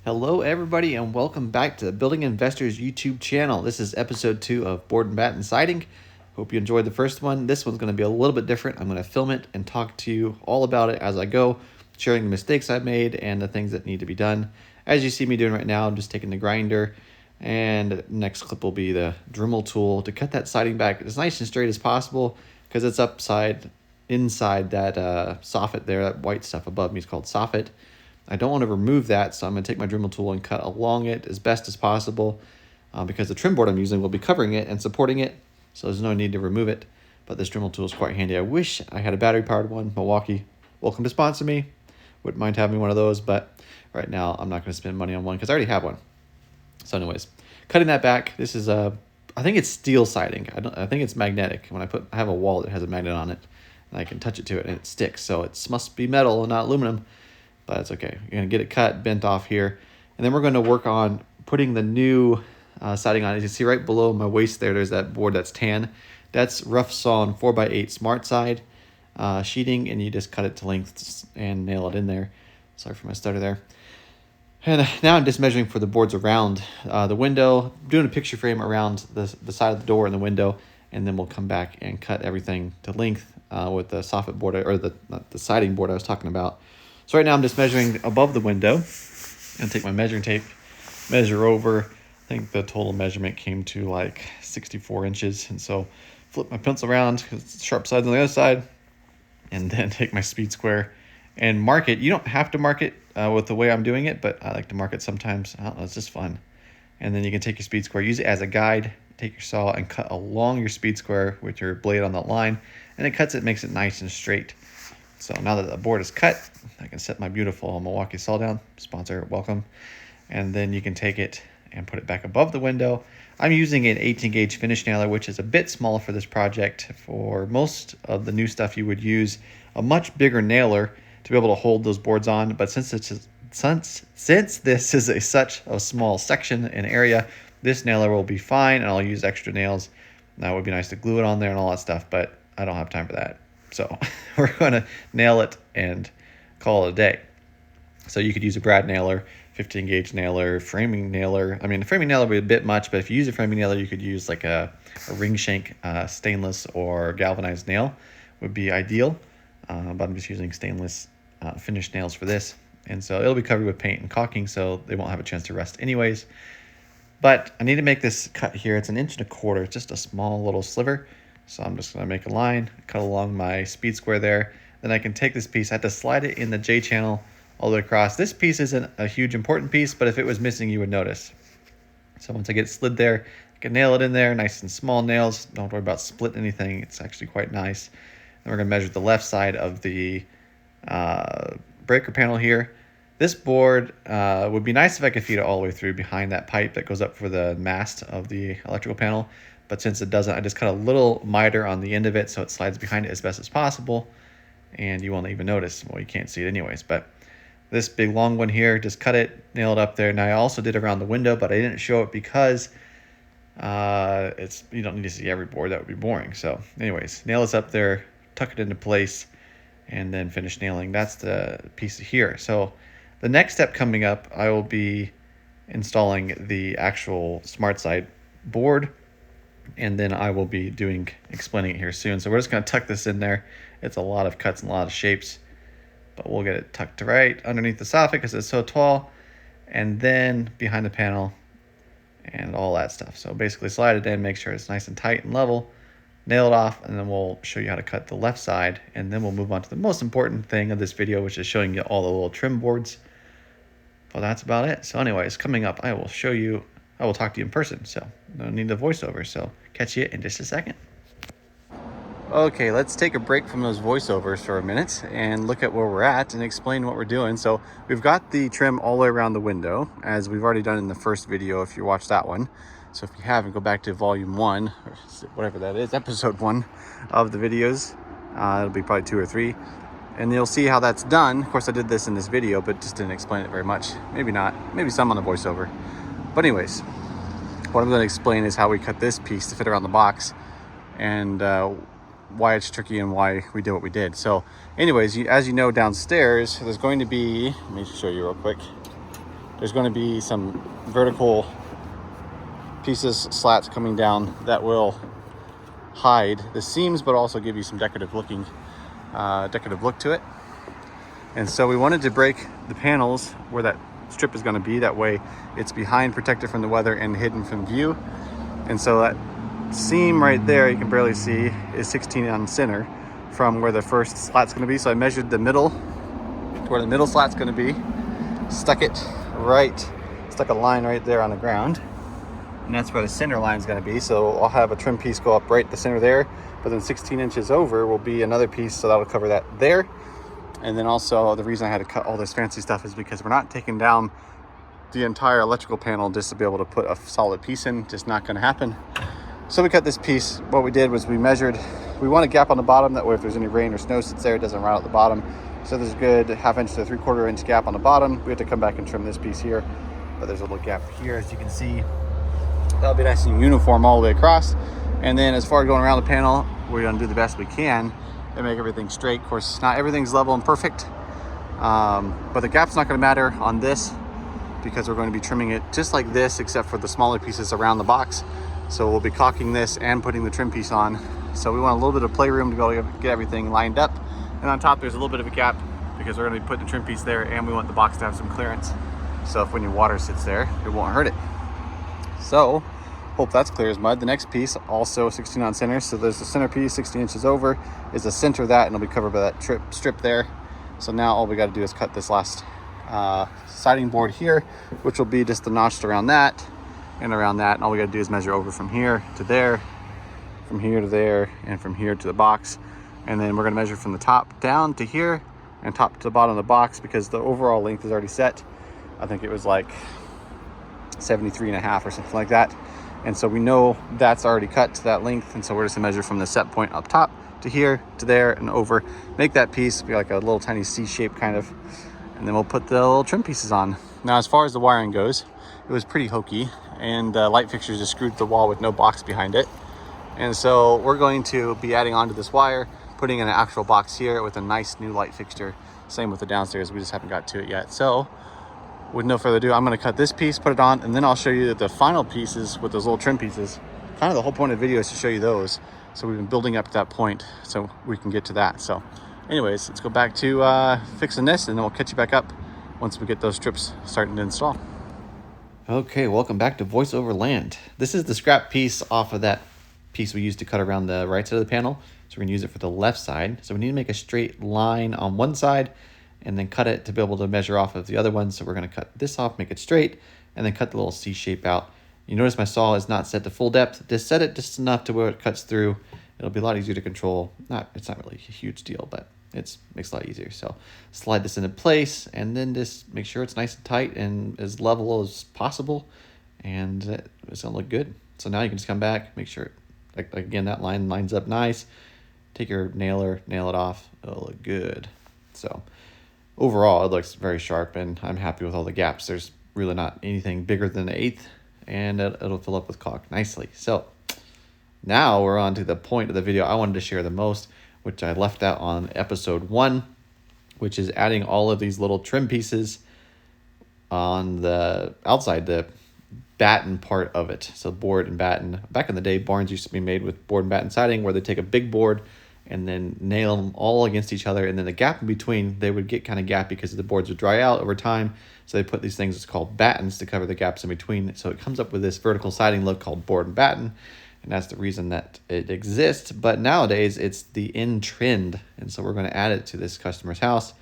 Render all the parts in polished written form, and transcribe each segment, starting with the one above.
Hello everybody and welcome back to the Building Investors YouTube channel. This is episode 2 of Board and Batten Siding. Hope you enjoyed the first one. This one's going to be a little bit different. I'm going to film it and talk to you all about it as I go, sharing the mistakes I've made and the things that need to be done. As you see me doing right now, I'm just taking the grinder, and next clip will be the Dremel tool to cut that siding back as nice and straight as possible, because it's inside that soffit there. That white stuff above me is called soffit. I don't want to remove that, so I'm going to take my Dremel tool and cut along it as best as possible, because the trim board I'm using will be covering it and supporting it, so there's no need to remove it. But this Dremel tool is quite handy. I wish I had a battery-powered one. Milwaukee, welcome to sponsor me. Wouldn't mind having one of those, but right now I'm not going to spend money on one because I already have one. So anyways, cutting that back. This is I think it's steel siding. I think it's magnetic. When I have a wall that has a magnet on it, and I can touch it to it and it sticks. So it must be metal and not aluminum. But it's okay. You're going to get it cut, bent off here. And then we're going to work on putting the new siding on. As you see right below my waist there's that board that's tan. That's rough sawn 4x8 smart side sheeting, and you just cut it to length and nail it in there. Sorry for my stutter there. And now I'm just measuring for the boards around the window, doing a picture frame around the side of the door and the window, and then we'll come back and cut everything to length with the soffit board, or the siding board I was talking about. So right now I'm just measuring above the window, and take my measuring tape, measure over. I think the total measurement came to like 64 inches. And so flip my pencil around because it's sharp sides on the other side, and then take my speed square and mark it. You don't have to mark it with the way I'm doing it, but I like to mark it sometimes. I don't know, it's just fun. And then you can take your speed square, use it as a guide, take your saw and cut along your speed square with your blade on that line, and it cuts it, makes it nice and straight. So now that the board is cut, I can set my beautiful Milwaukee saw down, sponsor, welcome. And then you can take it and put it back above the window. I'm using an 18 gauge finish nailer, which is a bit small for this project. For most of the new stuff, you would use a much bigger nailer to be able to hold those boards on. But since this is such a small section and area, this nailer will be fine, and I'll use extra nails. Now it would be nice to glue it on there and all that stuff, but I don't have time for that. So we're going to nail it and call it a day. So you could use a brad nailer, 15 gauge nailer, framing nailer. I mean, the framing nailer would be a bit much, but if you use a framing nailer, you could use like a ring shank stainless or galvanized nail would be ideal. But I'm just using stainless finished nails for this. And so it'll be covered with paint and caulking, so they won't have a chance to rust anyways. But I need to make this cut here. It's 1.25 inches. It's just a small little sliver. So I'm just going to make a line, cut along my speed square there. Then I can take this piece. I have to slide it in the J channel all the way across. This piece isn't a huge important piece, but if it was missing, you would notice. So once I get it slid there, I can nail it in there, nice and small nails. Don't worry about splitting anything. It's actually quite nice. And we're going to measure the left side of the breaker panel here. This board would be nice if I could feed it all the way through behind that pipe that goes up for the mast of the electrical panel. But since it doesn't, I just cut a little miter on the end of it so it slides behind it as best as possible. And you won't even notice. Well, you can't see it anyways. But this big long one here, just cut it, nail it up there. Now I also did around the window, but I didn't show it because you don't need to see every board. That would be boring. So anyways, nail this up there, tuck it into place, and then finish nailing. That's the piece here. So the next step coming up, I will be installing the actual smart side board. And then I will be explaining it here soon. So we're just going to tuck this in there. It's a lot of cuts and a lot of shapes, but we'll get it tucked right underneath the soffit because it's so tall, and then behind the panel and all that stuff. So basically slide it in, make sure it's nice and tight and level, nail it off, and then we'll show you how to cut the left side, and then we'll move on to the most important thing of this video, which is showing you all the little trim boards. Well, that's about it. So anyways, coming up, I will talk to you in person, so no need the voiceover. So catch you in just a second. Okay, let's take a break from those voiceovers for a minute and look at where we're at and explain what we're doing. So we've got the trim all the way around the window, as we've already done in the first video if you watched that one. So if you haven't, go back to volume 1, or whatever that is, episode 1 of the videos. It'll be probably 2 or 3. And you'll see how that's done. Of course, I did this in this video, but just didn't explain it very much. Maybe not, maybe some on the voiceover. But anyways, what I'm going to explain is how we cut this piece to fit around the box, and why it's tricky and why we did what we did. So anyways, as you know, downstairs there's going to be, let me show you real quick. there's going to be some vertical pieces, slats coming down that will hide the seams, but also give you some decorative look to it. And so we wanted to break the panels where that strip is going to be. That way it's behind, protected from the weather, and hidden from view. And so that seam right there, you can barely see, is 16 on center from where the first slat's going to be. So I measured the middle, where the middle slat's going to be, stuck a line right there on the ground. And that's where the center line is going to be. So I'll have a trim piece go up right at the center there, but then 16 inches over will be another piece, so that'll cover that there. And then also the reason I had to cut all this fancy stuff is because we're not taking down the entire electrical panel just to be able to put a solid piece in. Just not going to happen. So we cut this piece. What we did was we want a gap on the bottom, that way if there's any rain or snow sits there, it doesn't rot out the bottom. So there's a good 1/2 inch to 3/4 inch gap on the bottom. We have to come back and trim this piece here, but there's a little gap here, as you can see. That'll be nice and uniform all the way across. And then as far as going around the panel, we're going to do the best we can and make everything straight. Of course, not everything's level and perfect, but the gap's not going to matter on this because we're going to be trimming it just like this, except for the smaller pieces around the box. So we'll be caulking this and putting the trim piece on. So we want a little bit of playroom to be able to get everything lined up. And on top, there's a little bit of a gap because we're going to be putting the trim piece there, and we want the box to have some clearance. So if any water sits there, it won't hurt it. So hope that's clear as mud. The next piece, also 16 on center. So there's the center piece, 16 inches over, is the center of that, and it'll be covered by that strip there. So now all we got to do is cut this last siding board here, which will be just the notch around that and around that. And all we got to do is measure over from here to there, from here to there, and from here to the box. And then we're going to measure from the top down to here and top to the bottom of the box, because the overall length is already set. I think it was like 73.5 or something like that. And so we know that's already cut to that length. And so we're just gonna measure from the set point up top to here, to there, and over. Make that piece be like a little tiny C shape kind of. And then we'll put the little trim pieces on. Now, as far as the wiring goes, it was pretty hokey, and light fixtures just screwed to the wall with no box behind it. And so we're going to be adding onto this wire, putting in an actual box here with a nice new light fixture. Same with the downstairs, we just haven't got to it yet. So with no further ado, I'm going to cut this piece, put it on, and then I'll show you the final pieces with those little trim pieces. Kind of the whole point of the video is to show you those. So we've been building up to that point so we can get to that. So anyways, let's go back to fixing this, and then we'll catch you back up once we get those strips starting to install. Okay, welcome back to Voice Over Land. This is the scrap piece off of that piece we used to cut around the right side of the panel. So we're going to use it for the left side. So we need to make a straight line on one side and then cut it to be able to measure off of the other one. So we're going to cut this off, make it straight, and then cut the little C shape out. You notice my saw is not set to full depth. Just set it just enough to where it cuts through. It'll be a lot easier to control. It's not really a huge deal, but it makes it a lot easier. So slide this into place, and then just make sure it's nice and tight and as level as possible, and it's going to look good. So now you can just come back, make sure, like again, that line lines up nice. Take your nailer, nail it off. It'll look good. So overall, it looks very sharp, and I'm happy with all the gaps. There's really not anything bigger than an 1/8, and it'll fill up with caulk nicely. So now we're on to the point of the video I wanted to share the most, which I left out on episode 1, which is adding all of these little trim pieces on the outside, the batten part of it. So board and batten. Back in the day, barns used to be made with board and batten siding, where they take a big board and then nail them all against each other, and then the gap in between, they would get kind of gappy because the boards would dry out over time. So they put these things, it's called battens, to cover the gaps in between. So it comes up with this vertical siding look called board and batten, and that's the reason that it exists. But nowadays, it's the in trend, and so we're going to add it to this customer's house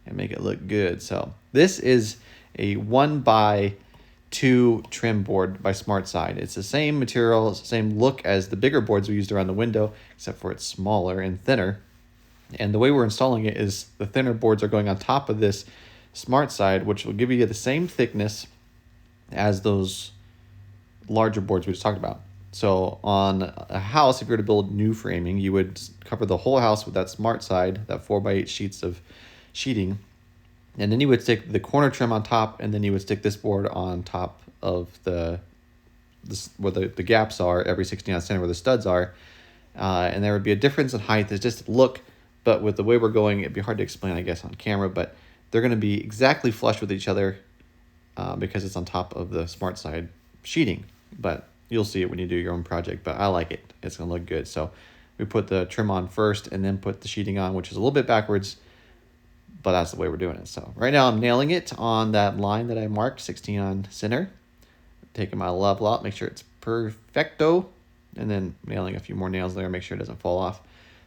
and make it look good. So this is a 1x2 trim board by SmartSide. It's the same material, it's the same look as the bigger boards we used around the window, except for it's smaller and thinner. And the way we're installing it is the thinner boards are going on top of this SmartSide, which will give you the same thickness as those larger boards we just talked about. So on a house, if you were to build new framing, you would cover the whole house with that SmartSide, that 4x8 sheets of sheeting. And then you would stick the corner trim on top, and then you would stick this board on top of where the gaps are, every 16 on center where the studs are. And there would be a difference in height. It's just look, but with the way we're going, it'd be hard to explain, I guess, on camera, but they're going to be exactly flush with each other because it's on top of the smart side sheeting. But you'll see it when you do your own project, but I like it. It's going to look good. So we put the trim on first and then put the sheeting on, which is a little bit backwards, but that's the way we're doing it. So right now I'm nailing it on that line that I marked, 16 on center. Taking my level out, make sure it's perfecto, and then nailing a few more nails there, make sure it doesn't fall off.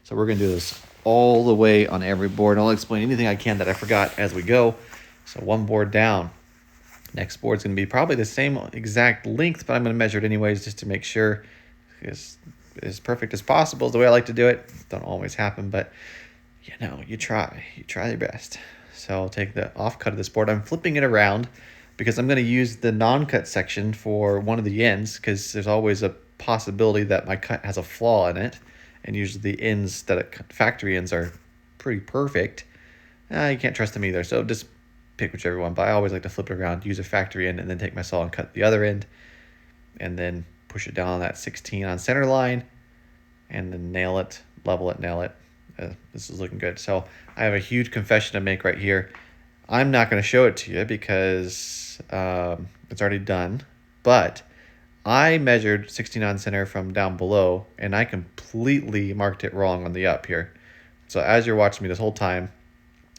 So we're going to do this all the way on every board. I'll explain anything I can that I forgot as we go. So one board down. Next board's going to be probably the same exact length, but I'm going to measure it anyways just to make sure it's as perfect as possible is the way I like to do it. Don't always happen, but you know, you try your best. So I'll take the off cut of this board. I'm flipping it around because I'm going to use the non-cut section for one of the ends, because there's always a possibility that my cut has a flaw in it, and usually the ends factory ends are pretty perfect. You can't trust them either, so just pick whichever one, but I always like to flip it around, use a factory end, and then take my saw and cut the other end, and then push it down on that 16 on center line, and then nail it, level it, nail it. This is looking good. So I have a huge confession to make right here. I'm not going to show it to you because it's already done, but I measured 16 on center from down below, and I completely marked it wrong on the up here. So as you're watching me this whole time,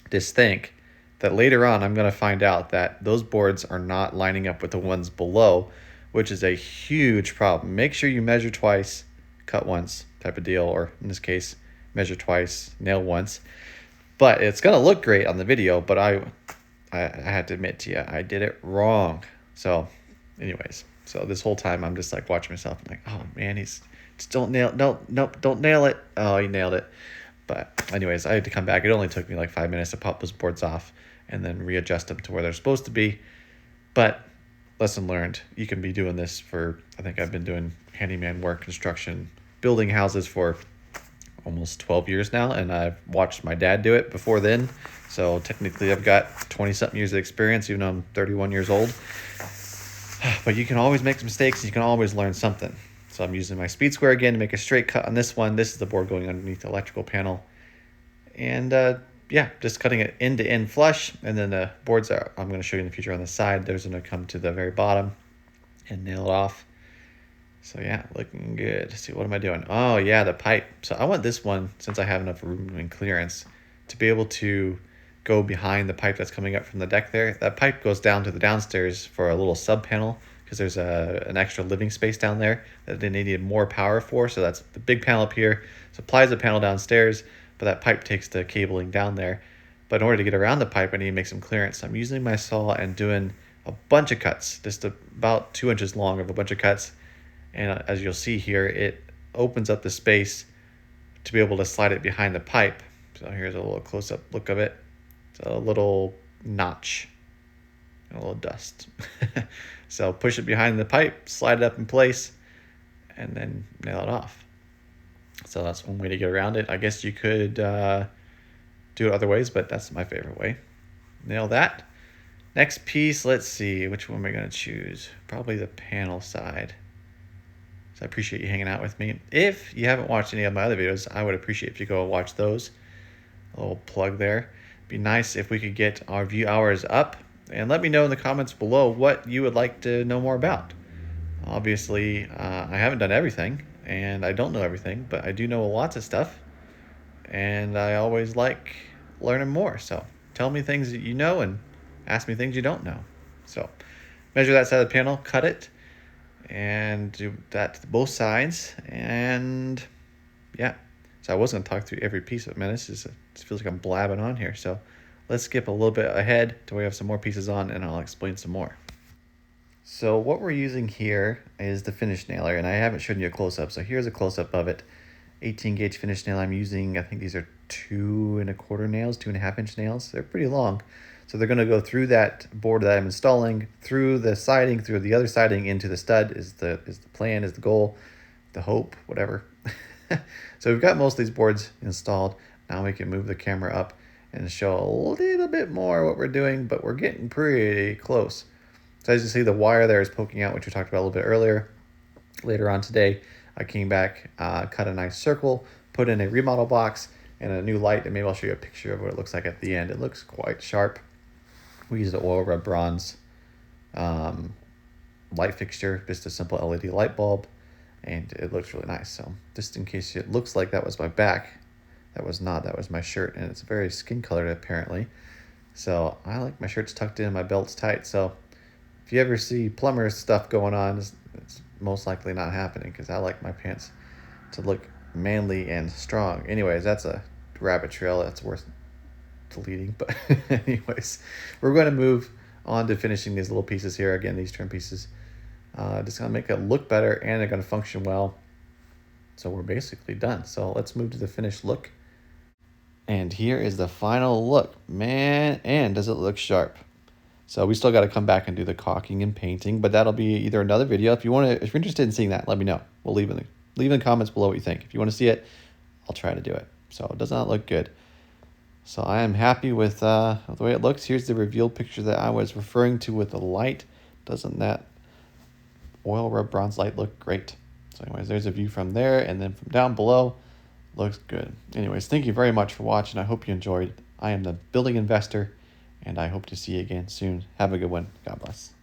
just think that later on I'm going to find out that those boards are not lining up with the ones below, which is a huge problem. Make sure you measure twice, cut once type of deal, or in this case, measure twice, nail once. But it's going to look great on the video, but I had to admit to you, I did it wrong. So anyways, so this whole time I'm just like watching myself and like, oh man, he's just don't nail, nope, don't nail it. Oh, he nailed it. But anyways, I had to come back. It only took me like 5 minutes to pop those boards off and then readjust them to where they're supposed to be. But lesson learned, you can be doing this for, I think I've been doing handyman work, construction, building houses for almost 12 years now, and I've watched my dad do it before then. So technically I've got 20-something years of experience, even though I'm 31 years old. But you can always make mistakes, and you can always learn something. So I'm using my speed square again to make a straight cut on this one. This is the board going underneath the electrical panel. And yeah, just cutting it end to end flush. And then the boards that I'm going to show you in the future on the side, there's going to come to the very bottom and nail it off. So yeah, looking good. Let's see, what am I doing? Oh yeah, the pipe. So I want this one, since I have enough room and clearance, to be able to go behind the pipe that's coming up from the deck there. That pipe goes down to the downstairs for a little sub panel, because there's an extra living space down there that they needed more power for. So that's the big panel up here, supplies the panel downstairs, but that pipe takes the cabling down there. But in order to get around the pipe, I need to make some clearance. So I'm using my saw and doing a bunch of cuts, just about 2 inches long of a bunch of cuts. And as you'll see here, it opens up the space to be able to slide it behind the pipe. So here's a little close-up look of it. It's a little notch, a little dust. So push it behind the pipe, slide it up in place, and then nail it off. So that's one way to get around it. I guess you could do it other ways, but that's my favorite way. Nail that. Next piece, let's see, which one am I going to choose? Probably the panel side. So I appreciate you hanging out with me. If you haven't watched any of my other videos, I would appreciate if you go watch those. A little plug there. It'd be nice if we could get our view hours up. And let me know in the comments below what you would like to know more about. Obviously, I haven't done everything, and I don't know everything, but I do know lots of stuff. And I always like learning more. So tell me things that you know and ask me things you don't know. So measure that side of the panel, cut it, and do that to both sides. And yeah, so I was going to talk through every piece of it. Man, it feels like I'm blabbing on here. So let's skip a little bit ahead till we have some more pieces on, and I'll explain some more. So what we're using here is the finish nailer, and I haven't shown you a close-up. So here's a close-up of it. 18 gauge finish nail I'm using. I think these are 2 1/4 nails, 2.5 inch nails. They're pretty long. So they're going to go through that board that I'm installing, through the siding, through the other siding, into the stud is the plan, is the goal, the hope, whatever. So we've got most of these boards installed. Now we can move the camera up and show a little bit more what we're doing, but we're getting pretty close. So as you see, the wire there is poking out, which we talked about a little bit earlier. Later on today, I came back, cut a nice circle, put in a remodel box and a new light, and maybe I'll show you a picture of what it looks like at the end. It looks quite sharp. We used an oil rub bronze light fixture, just a simple LED light bulb, and it looks really nice. So just in case it looks like that was my back, that was not, that was my shirt, and it's very skin colored apparently. So I like my shirts tucked in, my belt's tight. So if you ever see plumber stuff going on, it's most likely not happening, because I like my pants to look manly and strong. Anyways, that's a rabbit trail that's worth deleting. But anyways, we're going to move on to finishing these little pieces here. Again, these trim pieces. Just going to make it look better, and they're going to function well. So we're basically done. So let's move to the finished look. And here is the final look. Man, and does it look sharp. So we still got to come back and do the caulking and painting, but that'll be either another video. If you're interested in seeing that, let me know. We'll leave in the comments below what you think. If you want to see it, I'll try to do it. So it does not look good. So I am happy with the way it looks. Here's the revealed picture that I was referring to with the light. Doesn't that oil rub bronze light look great? So anyways, there's a view from there, and then from down below, looks good. Anyways, thank you very much for watching. I hope you enjoyed. I am the Building Investor, and I hope to see you again soon. Have a good one. God bless.